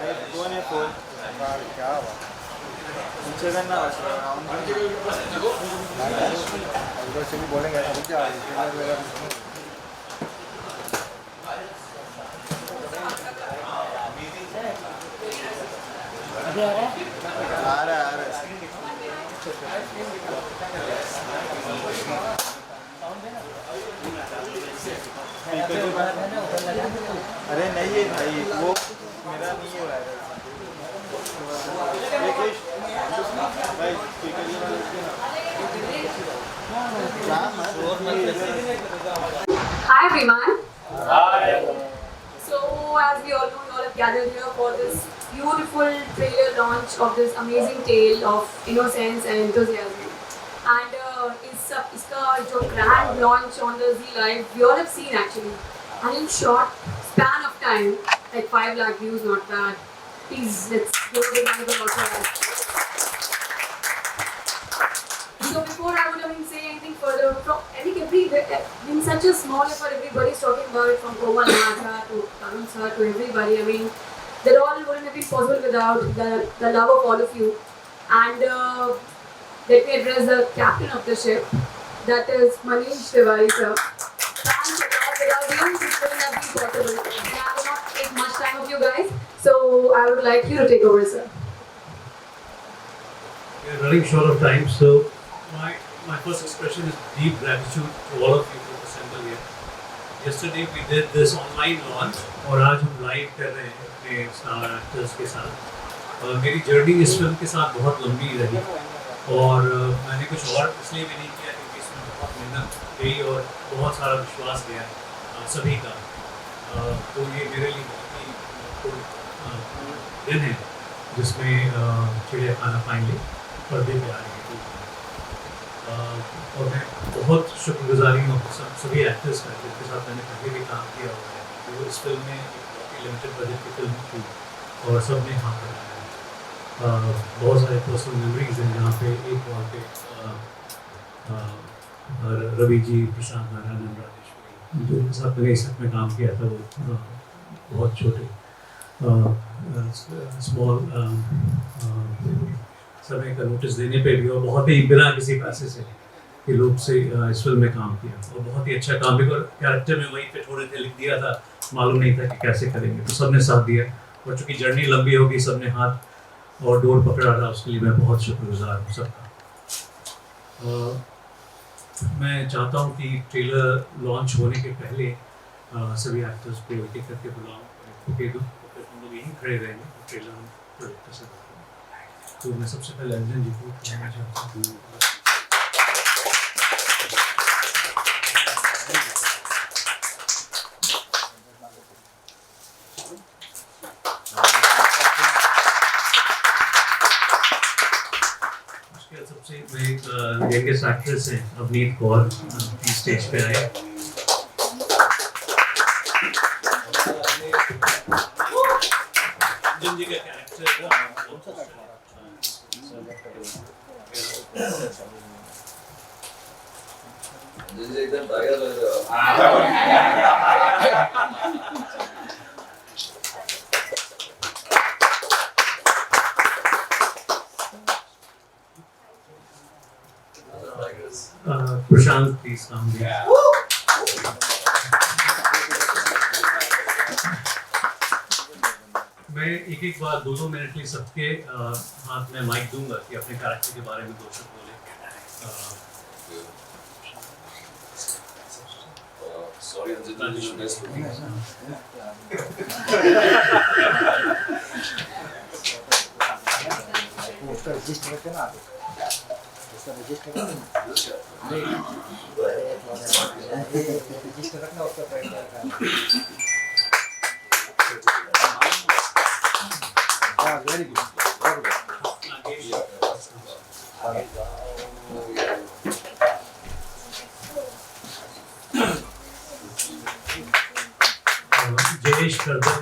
कौन है फोन क्या हुआ उनसे करना उधर से भी बोलेंगे रुक जा आ रहा है अरे नहीं है भाई वो मेरा नहीं हो रहा है भाई Hi everyone. Hi. So as we all know, you all have gathered here for this beautiful trailer launch of this amazing tale of innocence and enthusiasm. And इसका जो grand launch on the Z Live, we all have seen actually. And in short span of time, like 5 lakh views, not bad. Please let's give a round of applause. So before I would even say anything further, I think in such a small effort, everybody's talking about it, from Komal Nagha to Tarun sir to everybody. I mean, that all wouldn't have been possible without the love of all of you. And let me address the captain of the ship, that is Manish Tiwari sir. Thanks a lot. Without you, this wouldn't have been possible. And I will not take much time of you guys, so I would like you to take over, sir. We are running short of time, so my first expression is deep gratitude to all of you who assembled here. Yesterday we did this online launch और आज हम live कर रहे हैं अपने star actors के साथ। मेरी जर्नी इस फिल्म के साथ बहुत लंबी रही और मैंने कुछ और इसलिए भी नहीं किया क्योंकि इसमें बहुत मेहनत गई और बहुत सारा विश्वास गया सभी का। तो ये मेरे लिए बहुत ही दिन है जिसमें चिड़िया खाना फाइनली पर्दे पे आ रही है। और मैं बहुत शुक्रगुजारी हूँ सभी एक्टर्स का जिनके साथ मैंने पहले भी काम किया हुआ है। तो इस फिल्म में एक लिमिटेड बजट की फिल्म थी और सब ने हाथ लगाया। बहुत सारे पर्सनल मेमोरीज हैं जहाँ पे एक वहाँ पे रवि जी, प्रशांत नारायण, राजेश्वरी जो साथ मैंने इस में काम किया था वो बहुत छोटे स्मॉल समय का नोटिस देने पे भी और बहुत ही बिना किसी पैसे से के लोग से इस फिल्म में काम किया और बहुत ही अच्छा काम भी। और कैरेक्टर में वहीं पे थोड़े थे लिख दिया था, मालूम नहीं था कि कैसे करेंगे, तो सबने साथ दिया और चूँकि जर्नी लंबी होगी सबने हाथ और डोर पकड़ा था, उसके लिए मैं बहुत शुक्रगुजार हूँ सबका। मैं चाहता हूँ कि ट्रेलर लॉन्च होने के पहले सभी एक्टर्स को एक एक करके बुलाऊँ क्योंकि हम लोग यहीं खड़े रहेंगे ट्रेलर हम प्रोजेक्टर से। तो मैं सबसे पहले अंजन जी को कहना चाहता हूँ। उसके बाद सबसे यंगेस्ट एक्ट्रेस हैं अवनीत कौर, स्टेज पे आए। अंजन जी का कैरेक्टर एकदम टाइगर लग रहा प्रशांत प्लीज काम दिया। मैं एक एक बार 2-2 मिनट के लिए सबके हाथ में माइक दूंगा कि अपने कैरेक्टर के बारे में 2 शब्द बोले। Sorry, Anjali, you should best looking. उसका रजिस्टर रखे ना उसका रजिस्टर रजिस्टर रखना उसका वेरी गुड जयेश करदर,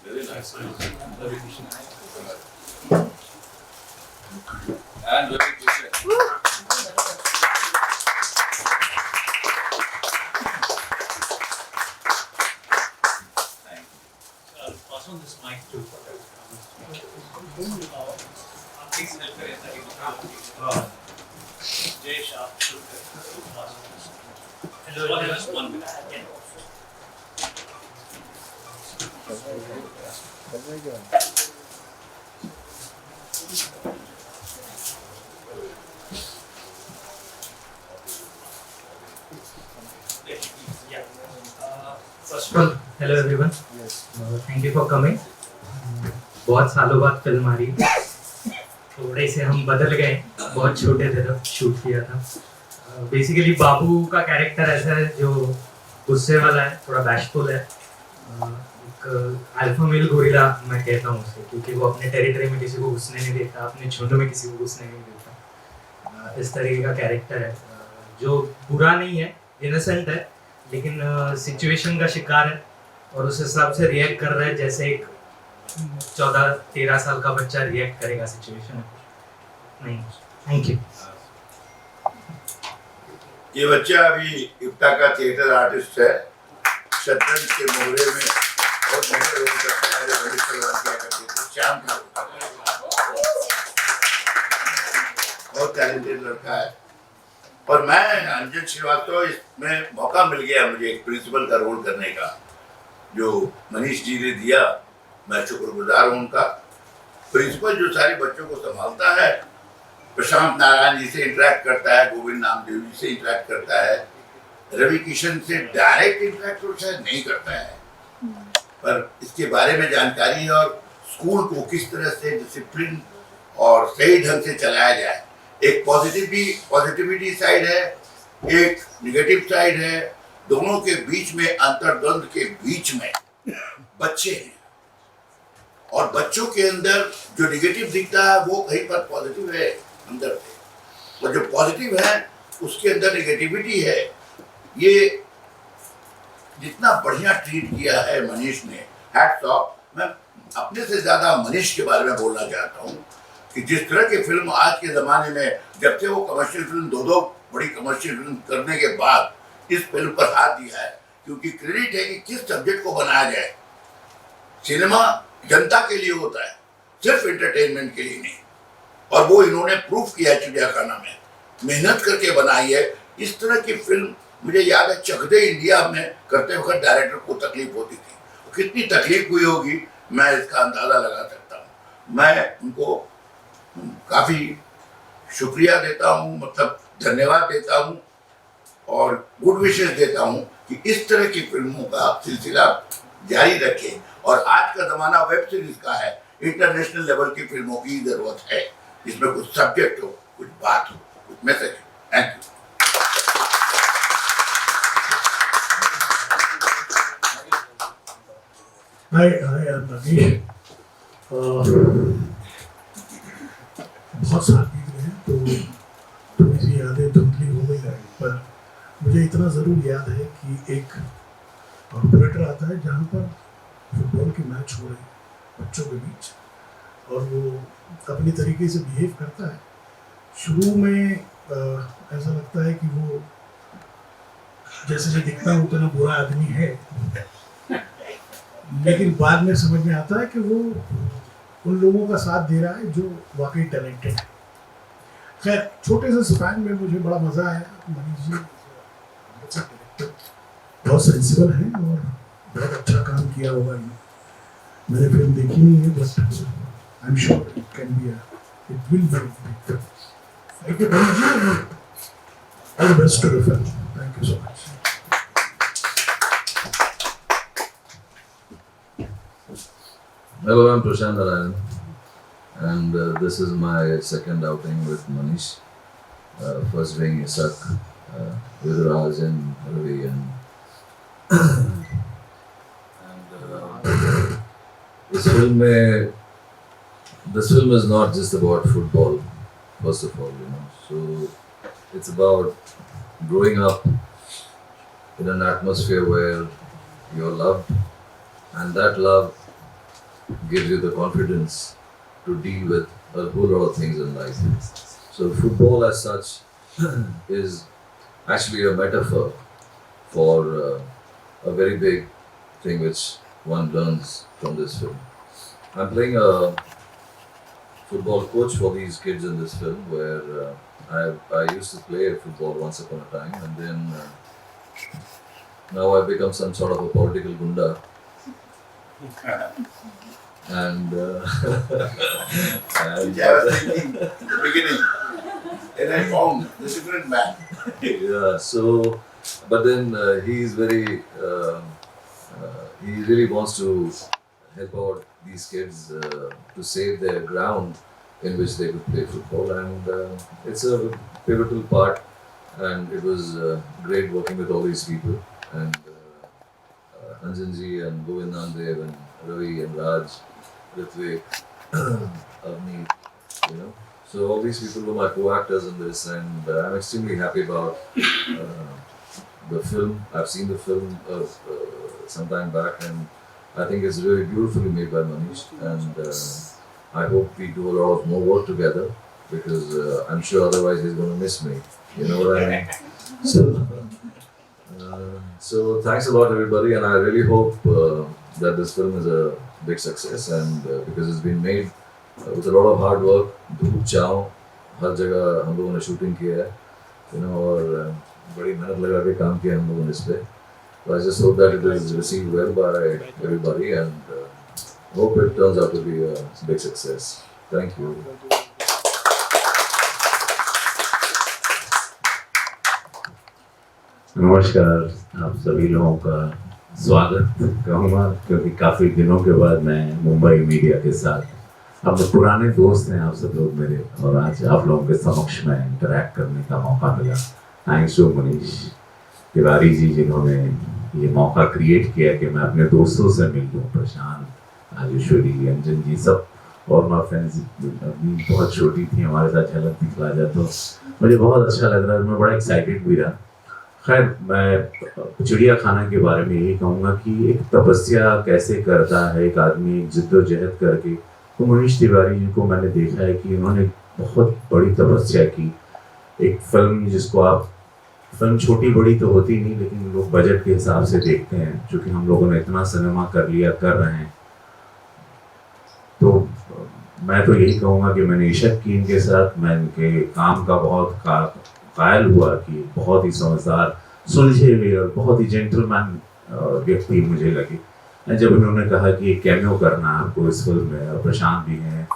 Very nice. very efficient. And very efficient. Jay Shah. Hello, just 1 minute. First of all, hello everyone. Thank you for coming. बहुत सालों बाद फिल्म आ रही है. थोड़े से हम बदल गए, बहुत छोटे थे तब शूट किया था. बेसिकली बाबू का कैरेक्टर ऐसा है जो गुस्से वाला है, थोड़ा बैशफुल है, एक अल्फा मेल गोरिल्ला मैं कहता हूँ उसे, क्योंकि वो अपने टेरिटरी में किसी को घुसने नहीं देता, अपने झुंड में किसी को घुसने नहीं देता. इस तरीके का कैरेक्टर है जो बुरा नहीं है, इनोसेंट है, लेकिन सिचुएशन का शिकार है और उस हिसाब से रिएक्ट कर रहा है जैसे एक 14-13 साल का बच्चा रिएक्ट करेगा सिचुएशन नहीं. Thank you. ये बच्चा अभी इफ्ता का थिएटर आर्टिस्ट है. शतरंज के मोहरे में बहुत बढ़िया रोल करता है. बड़ी सलवार किया करते थे, श्याम था. बहुत टैलेंटेड लड़का है. और मैं अंजन श्रीवास्तव, इसमें मौका मिल गया मुझे एक प्रिंसिपल का रोल करने का, जो मनीष जी ने दिया. मैं शुक्रगुजार हूँ उनका. प्रिंसिपल जो सारे बच्चों को संभालता है, प्रशांत नारायण जी से इंटरेक्ट करता है, गोविंद नामदेव जी से इंटरेक्ट करता है, रवि किशन से डायरेक्ट इंटरेक्ट तो शायद नहीं करता है, पर इसके बारे में जानकारी है और स्कूल को किस तरह से डिसिप्लिन और सही ढंग से चलाया जाए. एक पॉजिटिविटी साइड है, एक निगेटिव साइड है. दोनों के बीच में, अंतर्द्वंद के बीच में बच्चे हैं और बच्चों के अंदर जो निगेटिव दिखता है वो कहीं पर पॉजिटिव है अंदर से, और जो पॉजिटिव है उसके अंदर निगेटिविटी है. ये जितना बढ़िया ट्रीट किया है मनीष ने, हैट्स ऑफ. मैं अपने से ज्यादा मनीष के बारे में बोलना चाहता हूँ कि जिस तरह की फिल्म आज के ज़माने में, जब से वो कमर्शियल फिल्म दो बड़ी कमर्शियल फिल्म करने के बाद इस फिल्म पर हाथ दिया है, क्योंकि क्रेडिट है कि किस सब्जेक्ट को बनाया जाए. सिनेमा जनता के लिए होता है, सिर्फ एंटरटेनमेंट के लिए नहीं. और वो इन्होंने प्रूफ किया है चिड़ियाखाना में, मेहनत करके बनाई है. इस तरह की फिल्म मुझे याद है चक दे इंडिया में करते वक्त डायरेक्टर को तकलीफ होती थी. कितनी तकलीफ हुई होगी मैं इसका अंदाज़ा लगा सकता हूँ. मैं उनको काफ़ी शुक्रिया देता हूँ, मतलब धन्यवाद देता हूँ और गुड विशेस देता हूँ कि इस तरह की फिल्मों का सिलसिला जारी रखें. और आज का ज़माना वेब सीरीज का है. इंटरनेशनल लेवल की फिल्मों की ज़रूरत है, जिसमें कुछ सब्जेक्ट हो, कुछ बात हो, कुछ मैसेज हो. Thank you. Hi, I'm Nagesh. बहुत साल बीत गए तो थोड़ी सी यादें धुंधली हो गई है, पर मुझे इतना ज़रूर याद है कि एक ऑपरेटर आता है जहाँ पर फुटबॉल के मैच हो रहे हैं बच्चों के बीच, और वो अपनी तरीके से बिहेव करता है. शुरू में ऐसा लगता है कि वो जैसे जो दिखता है उतना बुरा आदमी है, लेकिन बाद में समझ में आता है कि वो उन लोगों का साथ दे रहा है जो वाकई टैलेंटेड है. खैर, छोटे से स्पैन में मुझे बड़ा मज़ा आया. मनीष जी डायरेक्टर बहुत सेंसिबल है और बहुत अच्छा काम किया होगा. मैंने फिल्म देखी नहीं है, but I am sure it can be it will be big film. Thank you Manish ji. All the best to the film. Thank you so much. Hello, I'm Prashant Narayan, and this is my second outing with Manish. First being Isak, with Raj and Ravi, and this film is not just about football, first of all, So it's about growing up in an atmosphere where you're loved, and that love gives you the confidence to deal with a whole lot of things in life. So football as such is actually a metaphor for a very big thing which one learns from this film. I'm playing a football coach for these kids in this film, where I used to play football once upon a time, and then now I've become some sort of a political gunda. And, and I was thinking in the beginning, and I found the different man. yeah, so, but then he's very, he really wants to help out these kids to save their ground in which they could play football, and it's a pivotal part, and it was great working with all these people, and Anjanji and Govindanadev and Ravi and Raj, Ritvik, Avneet, you know. So all these people were my co-actors in this, and I'm extremely happy about the film. I've seen the film some time back, and I think it's really beautifully made by Manish, and I hope we do a lot of more work together, because I'm sure otherwise he's going to miss me. You know what I mean? So thanks a lot, everybody, and I really hope that this film is a big success, and because it's been made with a lot of hard work, धूप छाँव हर जगह हम लोगों ने shooting किया है, you know, और बड़ी मेहनत लगा के काम किया हम लोगों ने इस पे. So I just hope that it is received well by everybody, and hope it turns out to be a big success. Thank you. नमस्कार, आप सभी लोगों का स्वागत कहूँगा, क्योंकि काफ़ी दिनों के बाद मैं मुंबई मीडिया के साथ, अब पुराने दोस्त हैं आप सब लोग मेरे, और आज आप लोगों के समक्ष में इंटरैक्ट करने का मौका मिला. थैंक्स टू मनीष तिवारी जी, जिन्होंने ये मौका क्रिएट किया कि मैं अपने दोस्तों से मिल लूँ, प्रशांत, राजेश्वरी, अंजन जी सब, और माई फ्रेंड्स अभी बहुत छोटी थी, हमारे साथ झलक दिखला जाए, तो मुझे बहुत अच्छा लग रहा है, मैं बड़ा एक्साइटेड भी रहा. खैर, मैं चिड़िया खाना के बारे में यही कहूँगा कि एक तपस्या कैसे करता है एक आदमी जिद्दोजहद करके, तो मनीष तिवारी जी को मैंने देखा है कि उन्होंने बहुत बड़ी तपस्या की. एक फिल्म जिसको आप, फिल्म छोटी बड़ी तो होती नहीं, लेकिन लोग बजट के हिसाब से देखते हैं, क्योंकि हम लोगों ने इतना सिनेमा कर रहे हैं, तो मैं तो यही कहूँगा कि मैंने इशक की इनके साथ, मैं इनके काम का बहुत कायल हुआ कि बहुत ही समझदार, सुलझे हुए और बहुत ही जेंटलमैन व्यक्ति मुझे लगे. जब उन्होंने कहा कि एक कैमियो करना है आपको इस फिल्म में, और प्रशांत भी है,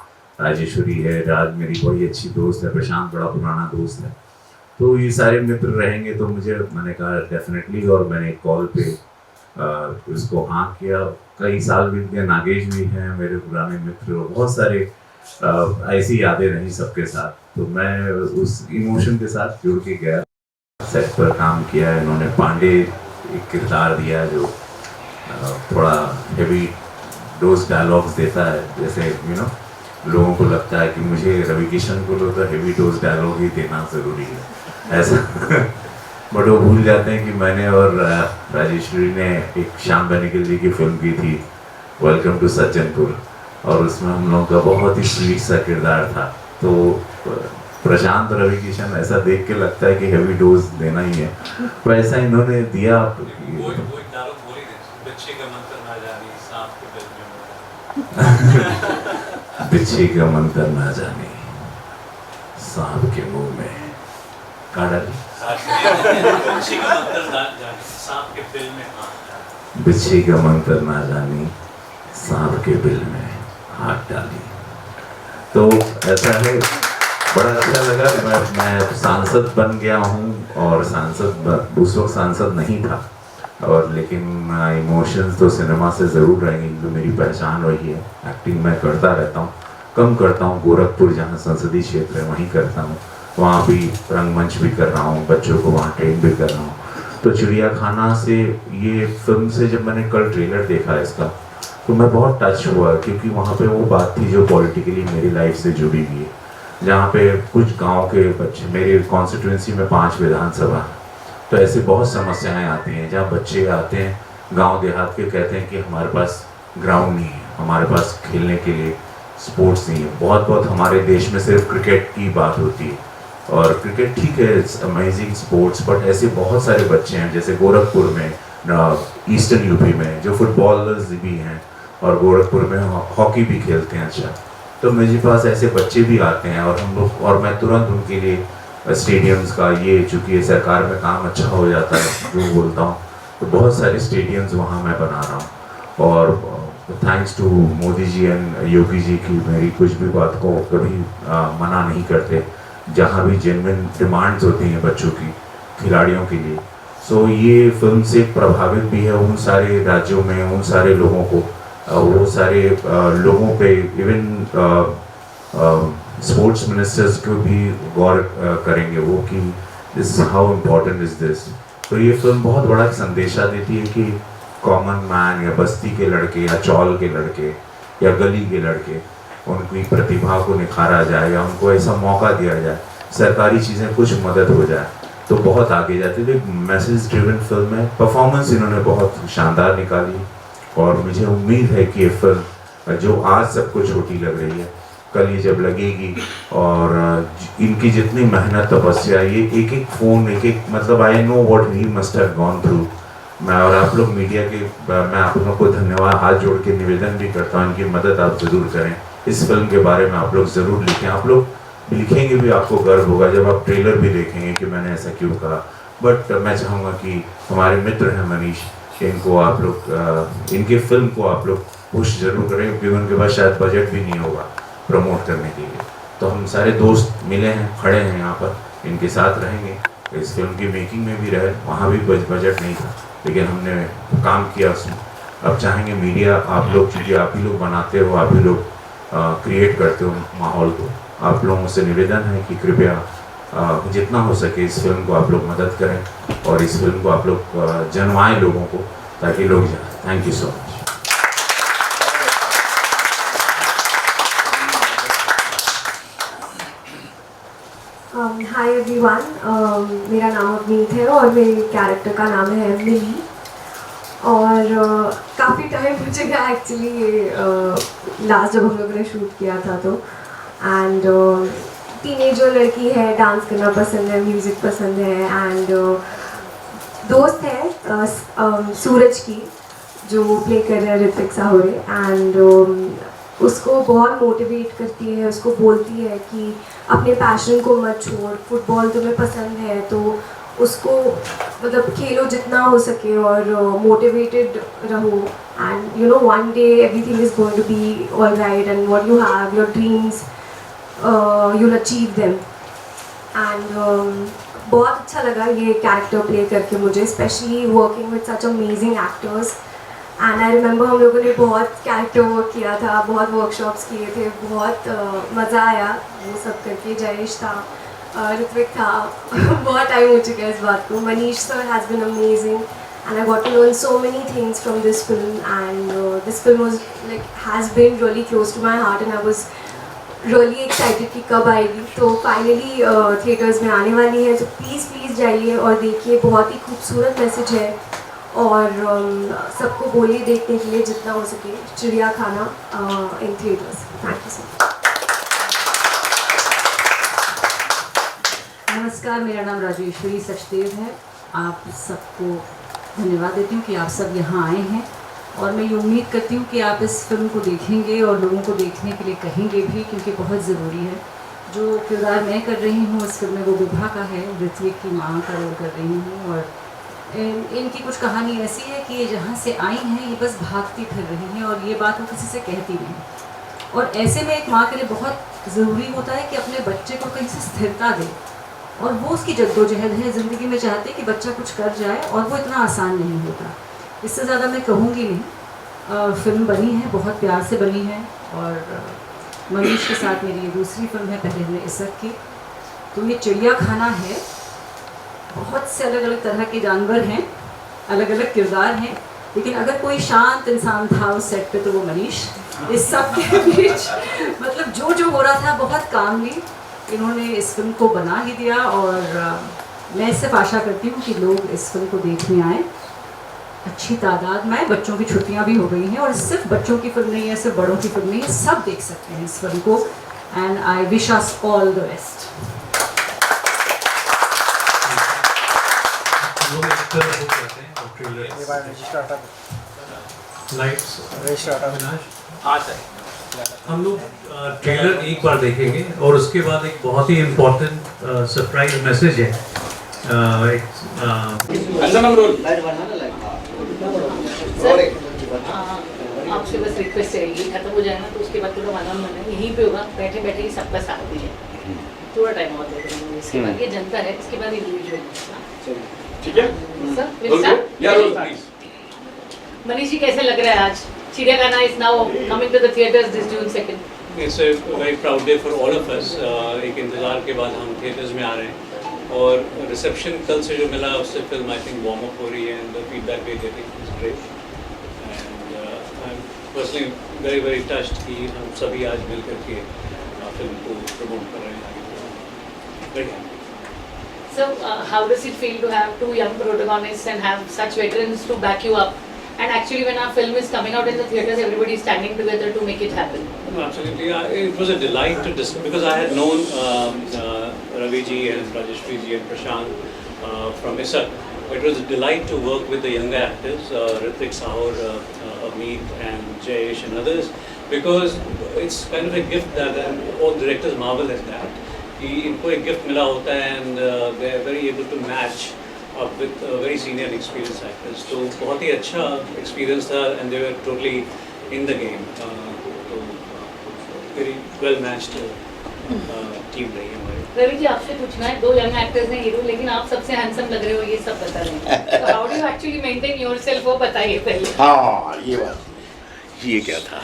राजेश्वरी है, राज मेरी बड़ी अच्छी दोस्त है, प्रशांत बड़ा पुराना दोस्त है, तो ये सारे मित्र रहेंगे, तो मैंने कहा डेफिनेटली, और मैंने एक कॉल पे उसको हाँ किया. कई साल बीत गए, नागेश भी हैं मेरे पुराने मित्र, और बहुत सारे ऐसी यादें रही सबके साथ, तो मैं उस इमोशन के साथ जुड़ के गया. सेट पर काम किया है, इन्होंने पांडे एक किरदार दिया जो थोड़ा हेवी डोज डायलॉग्स देता है, जैसे लोगों को लगता है कि मुझे रवि किशन को तो हेवी डोज डायलॉग ही देना ज़रूरी है ऐसा बट वो भूल जाते हैं कि मैंने और राजेश्वरी ने एक श्याम बेनेगल जी की फिल्म की थी, वेलकम टू सज्जनपुर, और उसमें हम लोगों का बहुत ही स्वीट सा किरदार था. तो प्रशांत रवि किशन ऐसा देख के लगता है कि हेवी डोज देना ही है, तो ऐसा इन्होंने दिया. बिच्छे का मंत्र ना जाने सांप के मुंह में काढ़ा, बिच्छे का मंत्र ना जाने सांप के बिल में हाथ डाली. तो ऐसा है, बड़ा अच्छा लगा. मैं सांसद बन गया हूँ, और सांसद उस वक्त सांसद नहीं था, और लेकिन इमोशंस तो सिनेमा से ज़रूर रहेंगे, जो मेरी पहचान रही है. एक्टिंग मैं करता रहता हूँ, कम करता हूँ, गोरखपुर जहाँ संसदीय क्षेत्र है वहीं करता हूँ, वहाँ भी रंगमंच भी कर रहा हूँ, बच्चों को वहाँ ट्रेन भी कर रहा हूँ. तो चिड़िया खाना से, ये फिल्म से जब मैंने कल ट्रेलर देखा इसका, तो मैं बहुत टच हुआ, क्योंकि वहाँ पे वो बात थी जो पॉलिटिकली मेरी लाइफ से जुड़ी हुई है, जहाँ पे कुछ गांव के बच्चे, मेरे कॉन्स्टिट्यूंसी में 5 विधानसभा, तो ऐसे बहुत समस्याएं आती हैं जहाँ बच्चे आते हैं गांव देहात के, कहते हैं कि हमारे पास ग्राउंड नहीं है, हमारे पास खेलने के लिए स्पोर्ट्स नहीं है. बहुत हमारे देश में सिर्फ क्रिकेट की बात होती है, और क्रिकेट ठीक है, इट्स अमेजिंग स्पोर्ट्स, बट ऐसे बहुत सारे बच्चे हैं, जैसे गोरखपुर में, ईस्टर्न यूपी में जो फुटबॉलर्स भी हैं, और गोरखपुर में हॉकी भी खेलते हैं. अच्छा, तो मेरे पास ऐसे बच्चे भी आते हैं और हम लोग, और मैं तुरंत उनके लिए स्टेडियम्स का, ये चूँकि सरकार में काम अच्छा हो जाता है जो बोलता हूँ, तो बहुत सारे स्टेडियम्स वहाँ मैं बना रहा हूँ। और thanks to Modi ji and Yogi ji की मेरी कुछ भी बात को कभी मना नहीं करते, जहाँ भी जेन्युइन डिमांड्स होती हैं बच्चों की, खिलाड़ियों के लिए। सो ये फिल्म से प्रभावित भी है उन सारे राज्यों में, उन सारे लोगों को, वो सारे लोगों पे, इवन स्पोर्ट्स मिनिस्टर्स को भी गौर करेंगे वो कि this how important is this. तो ये फिल्म बहुत बड़ा संदेशा देती है कि कॉमन मैन या बस्ती के लड़के या चौल के लड़के या गली के लड़के, उनकी प्रतिभा को निखारा जाए या उनको ऐसा मौका दिया जाए, सरकारी चीज़ें कुछ मदद हो जाए तो बहुत आगे जाती है। एक मैसेज ड्रिवन फिल्म है। परफॉर्मेंस इन्होंने बहुत शानदार निकाली और मुझे उम्मीद है कि ये फिल्म जो आज सबको छोटी लग रही है, कल ये जब लगेगी और इनकी जितनी मेहनत, तपस्या, ये एक एक फ़ोन, एक एक, मतलब I know what he must have gone through. मैं और आप लोग मीडिया के, मैं आप लोगों को धन्यवाद हाथ जोड़ के निवेदन भी करता हूँ, इनकी मदद आप ज़रूर करें। इस फिल्म के बारे में आप लोग ज़रूर लिखें, आप लोग लिखेंगे भी, आपको गर्व होगा जब आप ट्रेलर भी देखेंगे कि मैंने ऐसा क्यों कहा। बट मैं चाहूँगा कि हमारे मित्र हैं मनीष, इनको आप लोग, इनके फिल्म को आप लोग पुश जरूर करें, क्योंकि उनके पास शायद बजट भी नहीं होगा प्रमोट करने के लिए। तो हम सारे दोस्त मिले हैं, खड़े हैं यहाँ पर, इनके साथ रहेंगे। इस फिल्म की मेकिंग में भी रहे, वहाँ भी बजट नहीं था, लेकिन हमने काम किया उसमें। अब चाहेंगे मीडिया, आप लोग, क्योंकि आप ही लोग बनाते हो, आप ही लोग क्रिएट करते हो माहौल को, आप लोगों से निवेदन है कि कृपया जितना हो सके इस फिल्म को आप लोग मदद करें और इस फिल्म को आप लोग जनवाएं लोगों को, ताकि लोग जाएं। Thank you so much. Hi everyone, मेरा नाम अवनीत है और मेरे कैरेक्टर का नाम है मिली। और काफ़ी टाइम हो चुका एक्चुअली ये लास्ट जब हम लोगों ने शूट किया था तो। एंड टीनेजर लड़की है, डांस करना पसंद है, म्यूज़िक पसंद है। एंड दोस्त है सूरज की, जो प्ले कर रहा है ऋत्विक साहुरे। एंड उसको बहुत मोटिवेट करती है, उसको बोलती है कि अपने पैशन को मत छोड़, फुटबॉल तुम्हें पसंद है तो उसको मतलब खेलो जितना हो सके और मोटिवेटेड रहो। And you know one day everything is going to be all right and what you have, your dreams, you'll achieve them. And बहुत अच्छा लगा ये कैरेक्टर प्ले करके मुझे, specially working with such amazing actors. And I remember हम लोगों ने बहुत कैरेक्टर वर्क किया था, बहुत वर्कशॉप्स किए थे, बहुत मज़ा आया वो सब करके। जयेश था, ऋत्विक था बहुत टाइम हो चुका है इस बात को। Manish sir has been amazing and I got to learn so many things from this film. And this film was has been really close to my heart and I was really excited कि कब आएगी। तो finally theatres में आने वाली है, तो please जाइए और देखिए। बहुत ही खूबसूरत मैसेज है और सबको बोलिए देखने के लिए जितना हो सके Chidiyakhana in theatres. Thank you so much. नमस्कार, मेरा नाम राजेश्वरी सचदेव है। आप सबको धन्यवाद देती हूँ कि आप सब यहाँ आए हैं और मैं ये उम्मीद करती हूँ कि आप इस फिल्म को देखेंगे और लोगों को देखने के लिए कहेंगे भी, क्योंकि बहुत ज़रूरी है। जो किरदार मैं कर रही हूँ इस फिल्म में वो विभा का है, ऋत्विक की माँ का रोल कर रही हूँ। और इनकी कुछ कहानी ऐसी है कि ये जहाँ से आई हैं ये बस भागती फिर रही हैं और ये बात वो किसी से कहती नहीं। और ऐसे में एक माँ के लिए बहुत ज़रूरी होता है कि अपने बच्चे को कहीं से स्थिरता दे, और वो उसकी जद्दोजहद है ज़िंदगी में। चाहते कि बच्चा कुछ कर जाए और वो इतना आसान नहीं होता। इससे ज़्यादा मैं कहूँगी नहीं। फिल्म बनी है, बहुत प्यार से बनी है और मनीष के साथ मेरी ये दूसरी फिल्म है, पहले हमने इसक की। तो ये चिड़ियाखाना है, बहुत से अलग अलग तरह के जानवर हैं, अलग अलग किरदार हैं, लेकिन अगर कोई शांत इंसान था उस सेट पे तो वो मनीष। इस सब के बीच मतलब जो हो रहा था बहुत कामली इन्होंने इस फिल्म को बना ही दिया। और मैं सिर्फ आशा करती हूँ कि लोग इस फिल्म को देखने आएँ अच्छी तादाद में। बच्चों की छुट्टियाँ भी हो गई हैं और सिर्फ बच्चों की फिल्म नहीं है, सिर्फ बड़ों की फिल्म नहीं है, सब देख सकते हैं इस फिल्म को। And I wish us all the best. Lights हाँ सर। हम लोग ट्रेलर एक बार देखेंगे और उसके बाद एक बहुत ही इम्पोर्टेंट सरप्राइज मैसेज है। आपसे बस रिक्वेस्ट रहेगी, खत्म हो जाए ना तो उसके बाद थोड़ा मालूम है यहीं पे होगा, बैठे बैठे ही सबका साथ भी है, थोड़ा टाइम और दे देंगे, इसके बाद ये जनता है, इसके बाद इंडिविजुअल। ठीक है सर मनीष जी कैसे लग रहा है आज? Chidiyakhana is now coming to the theatres this June 2nd। It's a very proud day for all of us. एक इंतज़ार के बाद हम थिएटर्स में आ रहे हैं और रिसेप्शन कल से जो मिला उससे film I think warm up हो रही है and the feedback we getting is great and I am personally very very touched कि हम सभी आज मिल करके फिल्म को प्रमोट कर रहे हैं। Very happy. So how does it feel to have two young protagonists and have such veterans to back you up? And actually, when our film is coming out in the theaters, everybody is standing together to make it happen. Absolutely, it was a delight to discuss because I had known Ravi ji and Rajeshri ji and Prashant from Isak. It was a delight to work with the younger actors, Ritik Sahur, Amit and Jayesh and others, because it's kind of a gift that all directors marvel at that. कि इनको एक gift मिला होता है and they are very able to match up with very senior experience actors. तो बहुत ही अच्छा एक्सपीरियंस था and they were totally in the game. तो वेरी वेल मैच्ड टीम रही हमारी। रवि जी आपसे पूछना है, दो यंग एक्टर्स हैं हीरो, लेकिन आप सबसे हैंडसम लग रहे हो ये सब बता रहे हैं, तो how do you actually maintain yourself वो बताइए पहले। हाँ ये बात, ये क्या था।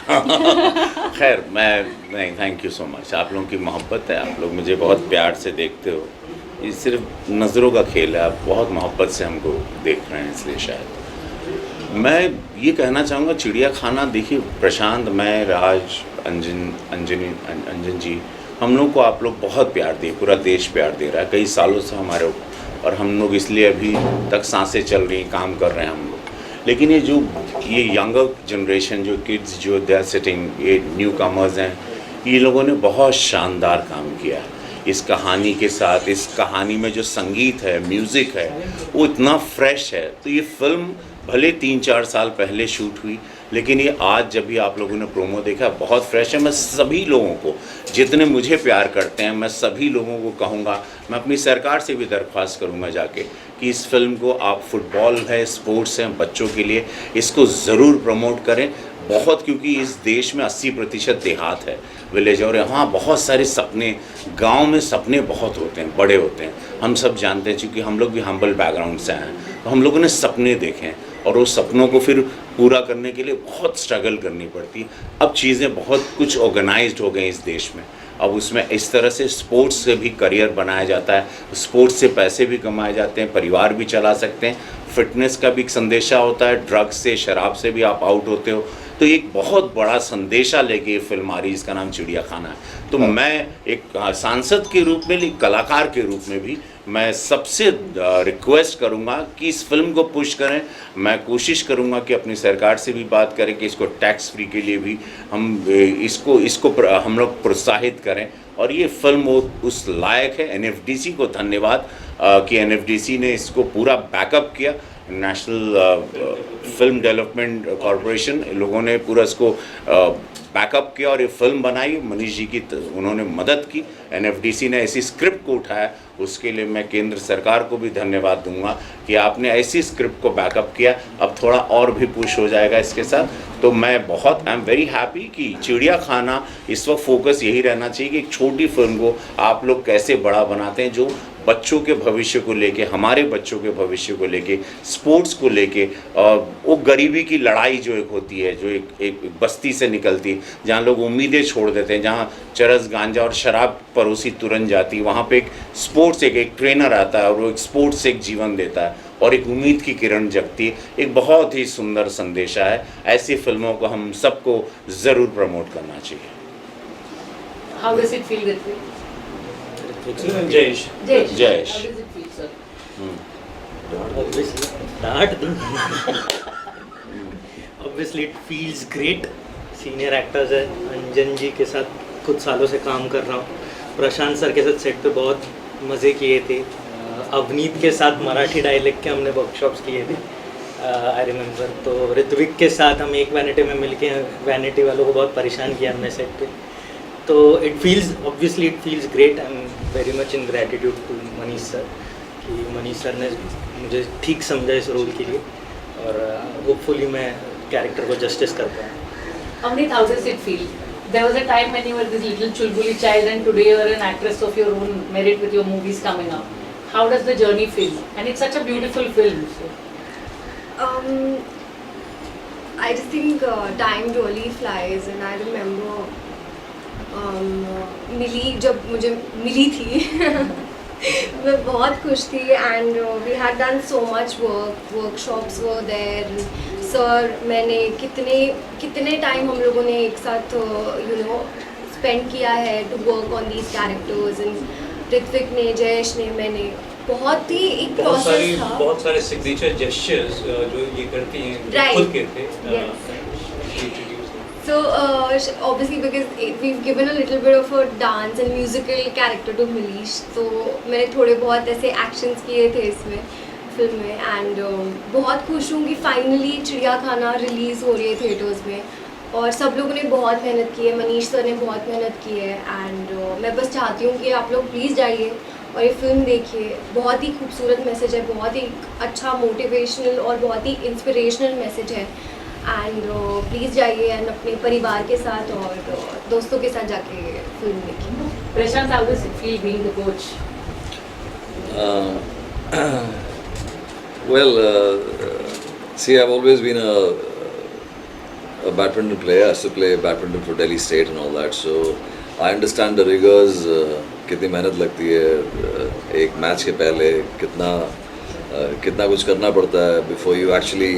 खैर मैं थैंक यू सो मच, आप लोगों की मोहब्बत है, आप लोग मुझे बहुत प्यार से देखते हो, ये सिर्फ नज़रों का खेल है, आप बहुत मोहब्बत से हमको देख रहे हैं इसलिए शायद। मैं ये कहना चाहूँगा चिड़ियाखाना देखिए, प्रशांत, मैं, राज, अंजन जी, हम लोग को आप लोग बहुत प्यार दिए, पूरा देश प्यार दे रहा है कई सालों से हमारे, और हम लोग इसलिए अभी तक सांसें चल रही, काम कर रहे हैं हम लोग। लेकिन ये यंगर जनरेशन जो किड्स जो दे आर सिटिंग, ये न्यू कमर्स हैं, ये लोगों ने बहुत शानदार काम किया है इस कहानी के साथ। इस कहानी में जो संगीत है, म्यूज़िक है, वो इतना फ्रेश है। तो ये फिल्म भले 3-4 साल पहले शूट हुई, लेकिन ये आज जब भी आप लोगों ने प्रोमो देखा बहुत फ्रेश है। मैं सभी लोगों को, जितने मुझे प्यार करते हैं, मैं सभी लोगों को कहूँगा, मैं अपनी सरकार से भी दरख्वास्त करूँगा जाके कि इस फिल्म को आप, फुटबॉल है, स्पोर्ट्स हैं, बच्चों के लिए, इसको ज़रूर प्रमोट करें बहुत, क्योंकि इस देश में 80% देहात है, विलेज, और यहाँ बहुत सारे सपने, गांव में सपने बहुत होते हैं, बड़े होते हैं, हम सब जानते हैं, क्योंकि हम लोग भी हम्बल बैकग्राउंड से आए हैं, तो हम लोगों ने सपने देखे हैं और उस सपनों को फिर पूरा करने के लिए बहुत स्ट्रगल करनी पड़ती है। अब चीज़ें बहुत कुछ ऑर्गेनाइज्ड हो गई इस देश में, अब उसमें इस तरह से स्पोर्ट्स से भी करियर बनाया जाता है, स्पोर्ट्स से पैसे भी कमाए जाते हैं, परिवार भी चला सकते हैं, फिटनेस का भी एक संदेशा होता है, ड्रग्स से, शराब से भी आप आउट होते हो। तो एक बहुत बड़ा संदेशा लेके ये फिल्म आ रही है, इसका नाम चिड़ियाखाना है। तो मैं एक सांसद के रूप में, एक कलाकार के रूप में भी मैं सबसे रिक्वेस्ट करूंगा कि इस फिल्म को पुश करें। मैं कोशिश करूंगा कि अपनी सरकार से भी बात करें कि इसको टैक्स फ्री के लिए भी हम इसको हम लोग प्रोत्साहित करें, और ये फिल्म वो उस लायक है। NFDC को धन्यवाद कि NFDC ने इसको पूरा बैकअप किया, नेशनल फिल्म डेवलपमेंट कॉरपोरेशन, लोगों ने पूरा इसको बैकअप किया और ये फिल्म बनाई। मनीष जी की उन्होंने मदद की, NFDC ने ऐसी स्क्रिप्ट को उठाया, उसके लिए मैं केंद्र सरकार को भी धन्यवाद दूंगा कि आपने ऐसी स्क्रिप्ट को बैकअप किया। अब थोड़ा और भी पुश हो जाएगा इसके साथ। तो मैं आई एम वेरी हैप्पी कि चिड़ियाखाना, इस वक्त फोकस यही रहना चाहिए कि एक छोटी फिल्म को आप लोग कैसे बड़ा बनाते हैं, जो बच्चों के भविष्य को लेके, हमारे बच्चों के भविष्य को लेके, स्पोर्ट्स को लेके, वो गरीबी की लड़ाई जो एक होती है, जो एक बस्ती से निकलती है, जहाँ लोग उम्मीदें छोड़ देते हैं, जहाँ चरस, गांजा और शराब परोसी तुरंत जाती है, वहाँ पे एक स्पोर्ट्स, एक ट्रेनर आता है और वो एक स्पोर्ट्स से एक जीवन देता है और एक उम्मीद की किरण जगती है। एक बहुत ही सुंदर संदेशा है। ऐसी फिल्मों को हम सबको ज़रूर प्रमोट करना चाहिए। How does it feel with you? Jayesh. Jayesh. How does it feel, sir? Obviously it feels great. Senior actors है, अंजन जी के साथ कुछ सालों से काम कर रहा हूँ, प्रशांत सर के साथ सेट पे बहुत मज़े किए थे, अवनीत के साथ मराठी डायलेक्ट के हमने वर्कशॉप्स किए थे, आई रिमेंबर। तो ऋत्विक के साथ हम एक वैनिटी में मिलके वैनिटी वालों को बहुत परेशान किया हमने सेट पे। तो it feels great. I am very much in gratitude to Manish sir कि मनीष सर ने मुझे ठीक समझा इस रोल के लिए और होपफुली मैं कैरेक्टर को जस्टिस कर पाऊँ। Amrit, how does it feel? There was a time when you were this little chulbuli child and today you are an actress of your own merit with your movies coming up. How does the journey feel? And it's such a beautiful film. So. I just think time really flies and I remember मिली जब मुझे मिली थी मैं बहुत खुश थी and we had done so much workshops were there. Sir मैंने कितने time हम लोगों ने एक साथ स्पेंड किया है to work on these characters and Hrithik ने जयेश ने मैंने बहुत ही एक प्रोसेस था। बहुत सारे सिग्नेचर जेस्चर्स जो ये करती हैं खुद के थे। So obviously because we've given a little bit of a dance and musical character to Manish, तो मैंने थोड़े बहुत ऐसे एक्शंस किए थे इसमें फिल्म में एंड बहुत खुश हूँ कि फाइनली चिड़ियाखाना रिलीज़ हो रही है थिएटर्स में और सब लोगों ने बहुत मेहनत की है, मनीष सर ने बहुत मेहनत की है एंड मैं बस चाहती हूँ कि आप लोग प्लीज़ जाइए और ये फिल्म देखिए। बहुत ही खूबसूरत मैसेज है, बहुत ही अच्छा मोटिवेशनल और बहुत ही इंस्पिरेशनल मैसेज है एंड प्लीज़ जाइए एंड अपने परिवार के साथ और दोस्तों के साथ जाके फिल्म देखिए। Prashant, how does it feel being the coach? Well, see, I've always been a badminton player. I used to play badminton for Delhi State and all that. So I understand the rigors. कितनी मेहनत लगती है एक match के पहले, कितना कुछ करना पड़ता है before you actually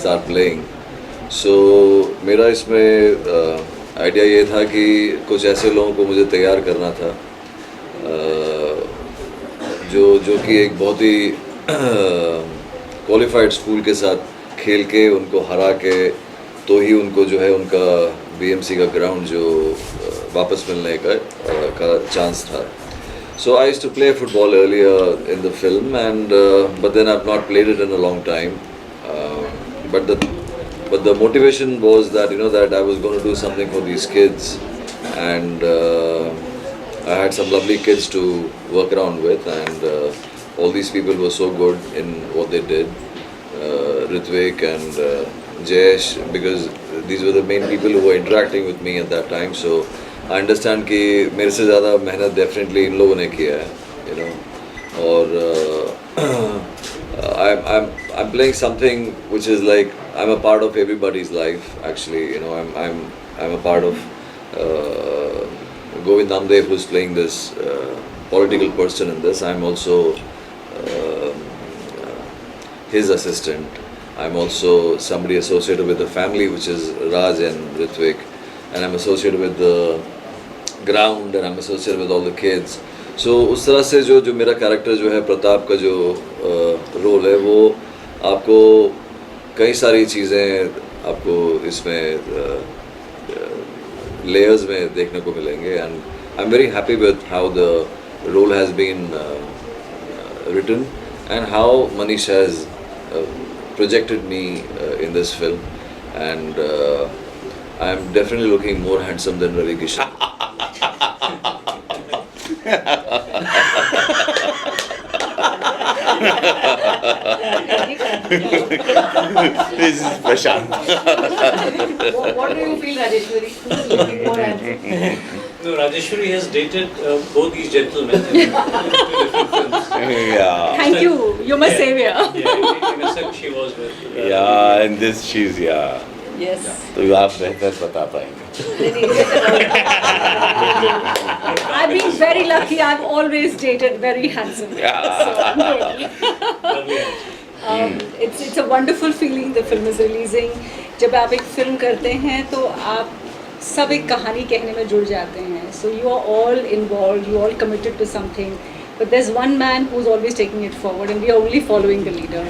start playing. So मेरा इसमें आइडिया ये था कि कुछ ऐसे लोगों को मुझे तैयार करना था जो कि एक बहुत ही क्वालिफाइड स्कूल के साथ खेल के उनको हरा के तो ही उनको जो है उनका बीएमसी का ग्राउंड जो वापस मिलने का चांस था। So I used to play football earlier in the film but then I've not played it in a long time. But the motivation was that that I was going to do something for these kids and I had some lovely kids to work around with and all these people were so good in what they did. Ritwik and Jayesh, because these were the main people who were interacting with me at that time. So I understand कि मेरे से ज़्यादा मेहनत definitely इन लोगों ने किया है, और I'm playing something which is like I'm a part of everybody's life actually. I'm a part of Govind Namdev, who's playing this political person in this. I'm also his assistant. I'm also somebody associated with the family, which is Raj and Ritwik, and I'm associated with the ground and I'm associated with all the kids. So उस तरह से जो मेरा character जो है प्रताप का जो role है वो आपको कई सारी चीज़ें आपको इसमें लेयर्स में देखने को मिलेंगे and I'm very happy with how the role has been written and how Manish has projected me in this film and I'm definitely looking more handsome than Ravi Kishan. This is Prashant. What do you feel, Rajeshwari? Who's looking more handsome? No, Rajeshwari has dated both these gentlemen in two different films. Yeah. Thank you. You're my savior. Yeah, in a sense she was with. Yeah, and this she's Yes. तो आप बेहतर बता पाएंगे. I've been very lucky. I've always dated very handsome. It's a wonderful feeling. The film is releasing. जब आप एक film करते हैं तो आप सब एक कहानी कहने में जुड़ जाते हैं. So you are all involved. You are all committed to something. But there's one man who's always taking it forward, and we are only following the leader.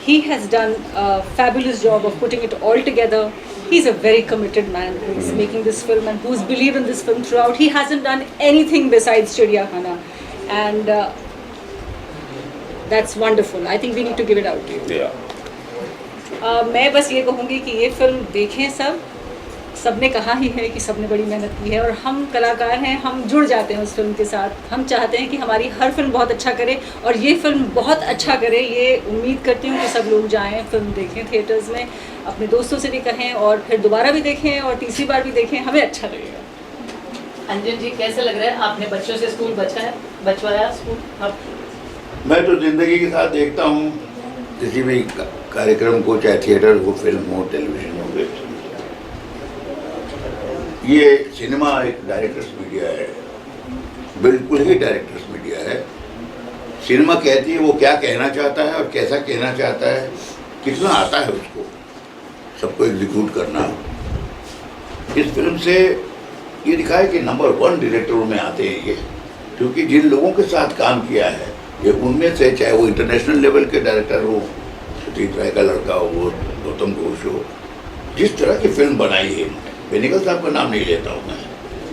He has done a fabulous job of putting it all together. He's a very committed man who's making this film and who's believed in this film throughout. He hasn't done anything besides Chidiyakhana, and that's wonderful. I think we need to give it out to you. Yeah. मैं बस ये कहूँगी कि ये film देखें सबने कहा ही है कि सबने बड़ी मेहनत की है और हम कलाकार हैं, हम जुड़ जाते हैं उस फिल्म के साथ। हम चाहते हैं कि हमारी हर फिल्म बहुत अच्छा करे और ये फिल्म बहुत अच्छा करे। ये उम्मीद करती हूँ कि सब लोग जाएं, फिल्म देखें थिएटर्स में, अपने दोस्तों से भी कहें और फिर दोबारा भी देखें और तीसरी बार भी देखें, हमें अच्छा लगेगा। अंजन जी कैसा लग रहा है, आपने बच्चों से स्कूल बचवाया स्कूल? अब मैं तो जिंदगी के साथ देखता हूँ किसी भी कार्यक्रम को, चाहे थिएटर हो, फिल्म हो, टेलीविजन हो, वेब सीरीज। ये सिनेमा एक डायरेक्टर्स मीडिया है, बिल्कुल ही डायरेक्टर्स मीडिया है। सिनेमा कहती है वो क्या कहना चाहता है और कैसा कहना चाहता है, कितना आता है उसको सबको एग्जीक्यूट करना। इस फिल्म से ये दिखा है कि नंबर 1 डायरेक्टरों में आते हैं ये, क्योंकि जिन लोगों के साथ काम किया है ये उनमें से, चाहे वो इंटरनेशनल लेवल के डायरेक्टर हो, सतीश राय का लड़का हो, गौतम घोष हो, जिस तरह की फिल्म बनाई है, बेनिगल साहब का नाम नहीं लेता हूँ मैं,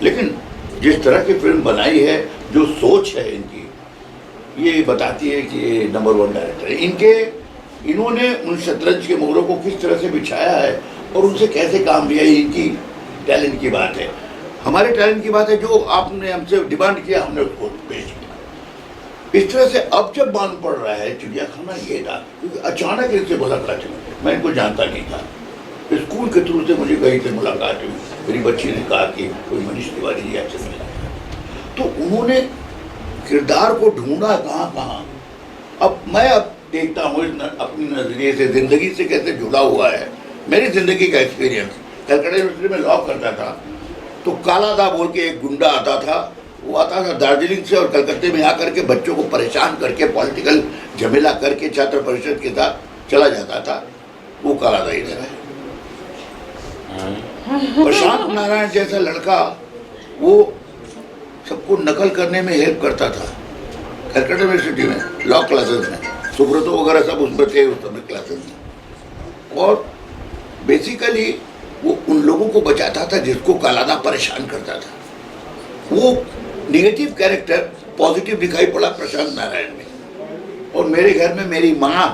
लेकिन जिस तरह की फिल्म बनाई है, जो सोच है इनकी, ये बताती है कि ये नंबर 1 डायरेक्टर है। इन्होंने उन शतरंज के मोहरों को किस तरह से बिछाया है और उनसे कैसे काम लिया है, इनकी टैलेंट की बात है। हमारे टैलेंट की बात है, जो आपने हमसे डिमांड किया हमने उसको पेश किया। इस तरह से अब जब मालूम पड़ रहा है चिड़ियाखाना ये था, क्योंकि अचानक इनसे मुलाकात हुई, मैं इनको जानता नहीं था। स्कूल के थ्रू से मुझे कहीं से मुलाकात हुई, मेरी बच्ची ने कहा कि कोई मनीष तिवारी जी आपसे मिला, तो उन्होंने किरदार को ढूंढा कहाँ। अब मैं देखता हूँ अपनी नजरिए से, जिंदगी से कैसे जुड़ा हुआ है। मेरी जिंदगी का एक्सपीरियंस, कलकत्ता यूनिवर्सिटी में लॉ करता था, तो कालादा बोल के एक गुंडा आता था, वो आता था दार्जिलिंग से और कलकत्ते में आकर के बच्चों को परेशान करके पॉलिटिकल झमेला करके छात्र परिषद के साथ चला जाता था। वो कालादा इधर है। प्रशांत नारायण जैसा लड़का, वो सबको नकल करने में हेल्प करता था कलकत्ता यूनिवर्सिटी में, लॉ क्लासेस में। सुब्रतो वगैरह सब उसमें थे उस समय क्लासेस में। और बेसिकली वो उन लोगों को बचाता था जिसको कालादा परेशान करता था। वो नेगेटिव कैरेक्टर पॉजिटिव दिखाई पड़ा प्रशांत नारायण में। और मेरे घर में मेरी माँ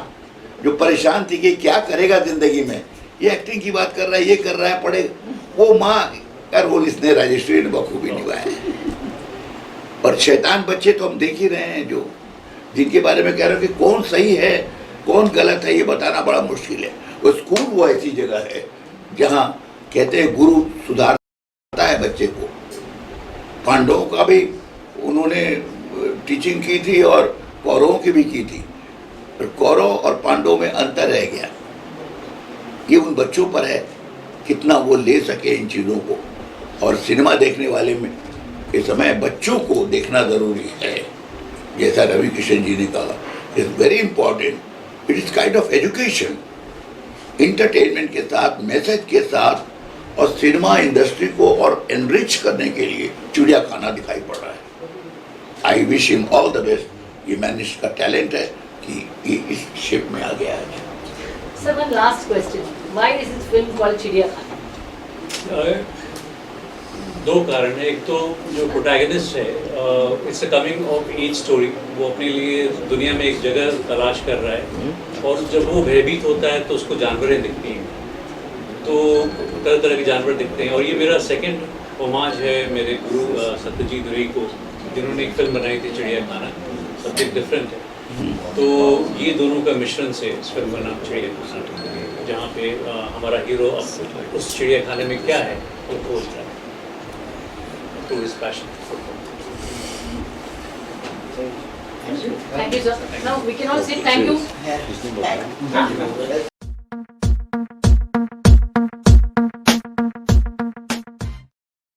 जो परेशान थी कि क्या करेगा जिंदगी में, ये एक्टिंग की बात कर रहा है, ये कर रहा है, पढ़े, वो माँ का रोल इसने राजेश्वरी ने बखूबी निभाया है। और शैतान बच्चे तो हम देख ही रहे हैं, जो जिनके बारे में कह रहे हो कि कौन सही है कौन गलत है, ये बताना बड़ा मुश्किल है। वो स्कूल वो ऐसी जगह है जहाँ कहते हैं गुरु सुधारता है बच्चे को। पांडवों का भी उन्होंने टीचिंग की थी और कौरवों की भी की थी। कौरव और पांडवों में अंतर रह गया। ये उन बच्चों पर है कितना वो ले सके इन चीज़ों को। और सिनेमा देखने वाले में इस समय बच्चों को देखना ज़रूरी है, जैसा रवि किशन जी ने कहा, it's very important. It is kind of education, entertainment के साथ, मैसेज के साथ, और सिनेमा इंडस्ट्री को और एनरिच करने के लिए चिड़ियाखाना दिखाई पड़ रहा है। I wish him all the best. ये मैनिश का टैलेंट है कि ये इस शिप में आ गया है। Sir, one last question. Why is this film called चिड़ियाखाना? दो कारण है। एक तो जो प्रोटैगनिस्ट है, it's a coming of age story. वो अपने लिए दुनिया में एक जगह तलाश कर रहा है, और जब वो भयभीत होता है तो उसको जानवरें दिखती हैं, तो तरह तरह के जानवर दिखते हैं। और ये मेरा सेकंड होमाज है मेरे गुरु सत्यजीत रे को, जिन्होंने एक फिल्म बनाई थी चिड़ियाखाना। सब्जेक्ट डिफरेंट है, तो ये दोनों का मिश्रण से इस फिल्म का नाम चिड़ियाखाना, जहाँ पे हमारा हीरो उस चिड़ियाखाने में क्या है वो खोज रहा है, तो इस passion. Thank you, sir. Now we can all say thank you.